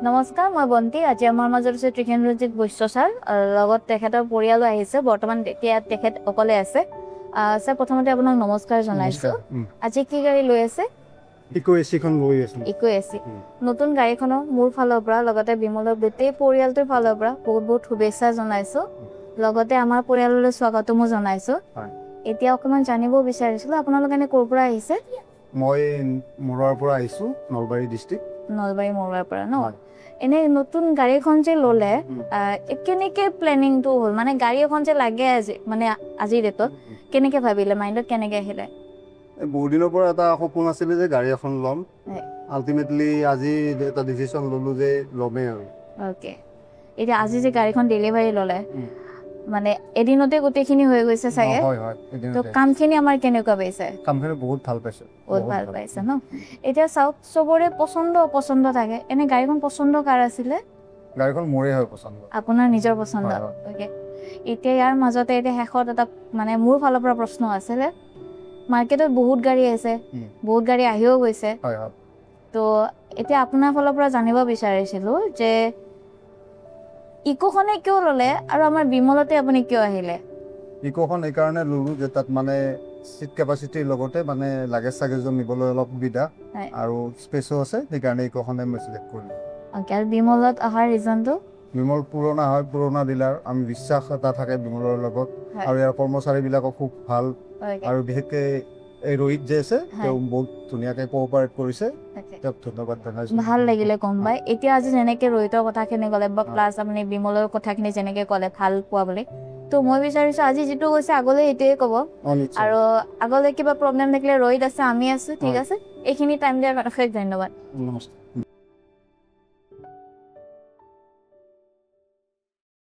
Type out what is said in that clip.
নমস্কাৰ, মই বন্তি। আজি আমাৰ মাজত আছে ত্ৰিকেন্দ্ৰজিৎ বৈশ্য ছাৰ, লগত তেখেতৰ পৰিয়ালো আহিছে। বৰ্তমান এতিয়া তেখেত অকলে আছে। ছাৰ, প্ৰথমতে আপোনাক নমস্কাৰ জনাইছো। আজি কি গাড়ী লৈ আছে? ইকো এচিখন লৈ আছো। ইকো এচি নতুন গাড়ীখনৰ মোৰ ফালৰ পৰা, লগতে বিমলৰ গোটেই পৰিয়ালটোৰ ফালৰ পৰা বহুত বহুত শুভেচ্ছা জনাইছো। লগতে আমাৰ পৰিয়াললৈ স্বাগতমো জনাইছো। এতিয়া অকণমান জানিব বিচাৰিছিলো, আপোনালোক এনে ক'ৰ পৰা আহিছে? মই মৰুৱাৰ পৰা আহিছো, নলবাৰী ডিষ্ট্ৰিক্ট। নলবাৰী মৰুৱাৰ পৰা ন? এনে নতুন গাড়ীখন যে ল'লে, কেনেকে প্লেনিংটো হ'ল? মানে গাড়ী এখন যে লাগে আজি, মানে আজিৰ ডেটত কেনেকে ভাবিলে, মাইণ্ডত কেনেকে আহিলে? বহুত দিনৰ পৰা এটা সপোন আছিলে যে গাড়ী এখন ল'ম। আল্টিমেটলি আজি এটা ডিচিশ্যন ল'লো যে ল'মেই আৰু। অ'কে, এতিয়া আজি যে গাড়ীখন ডেলিভাৰী ল'লে, মানে এদিনতে গোটেইখিনি হৈ গৈছে চাগে? হয় হয়, তো কামখিনি আমাৰ কেনেকুৱা পাইছে? কামখিনি বহুত ভাল পাইছে। বহুত ভাল পাইছে ন? এতিয়া চাওক, চবৰে পচন্দ অপচন্দ থাকে। এনে গাড়ীখন পচন্দ কাৰ আছিলে? গাড়ীখন মোৰে হয় পচন্দ। আপোনাৰ নিজৰ পচন্দ? অ'কে, এতিয়া ইয়াৰ মাজতে এতিয়া শেষত এটা মানে মোৰ ফালৰ পৰা প্ৰশ্ন আছিলে। মাৰ্কেটত বহুত গাড়ী আছে, বহুত গাড়ী আহিও গৈছে। তো এতিয়া আপোনাৰ ফালৰ পৰা জানিব বিচাৰিছিলো যে ইকোখনে কিয় ল'লে আৰু আমাৰ বিমলতে আপুনি কিয় আহিলে? ইকোখন এইকাৰণে ল'লো যে তাত মানে চিট কেপাচিটিৰ লগতে মানে লাগেজ চাগেজো নিবলৈ অলপ সুবিধা আৰু স্পেচো আছে, সেইকাৰণে ইকোখনে মই চিলেক্ট কৰিলোঁ। অ'কে, আৰু বিমলত অহাৰ ৰিজনটো? বিমল পুৰণা হয়, পুৰণা ডিলাৰ। আমি বিশ্বাস এটা থাকে বিমলৰ লগত, আৰু ইয়াৰ কৰ্মচাৰীবিলাকো খুব ভাল। আৰু বিশেষকৈ এই ৰোহিত যে আছে, তেওঁ বহুত ধুনীয়াকৈ কোঅপাৰেট কৰিছে। তেওঁক ধন্যবাদ জনাইছোঁ। ভাল লাগিলে গম পাই। এতিয়া আজি যেনেকৈ ৰোহিতৰ কথাখিনি ক'লে, বা প্লাছ আপুনি বিমলৰ কথাখিনি যেনেকৈ ক'লে ভাল পোৱা বুলি, তো মই বিচাৰিছোঁ আজি যিটো কৈছে আগলৈ এইটোৱে ক'ব। আৰু আগলৈ কিবা প্ৰব্লেম থাকিলে ৰোহিত আছে, আমি আছোঁ, ঠিক আছে? এইখিনি টাইম দিয়াৰ কাৰণে ধন্যবাদ। নমস্কাৰ।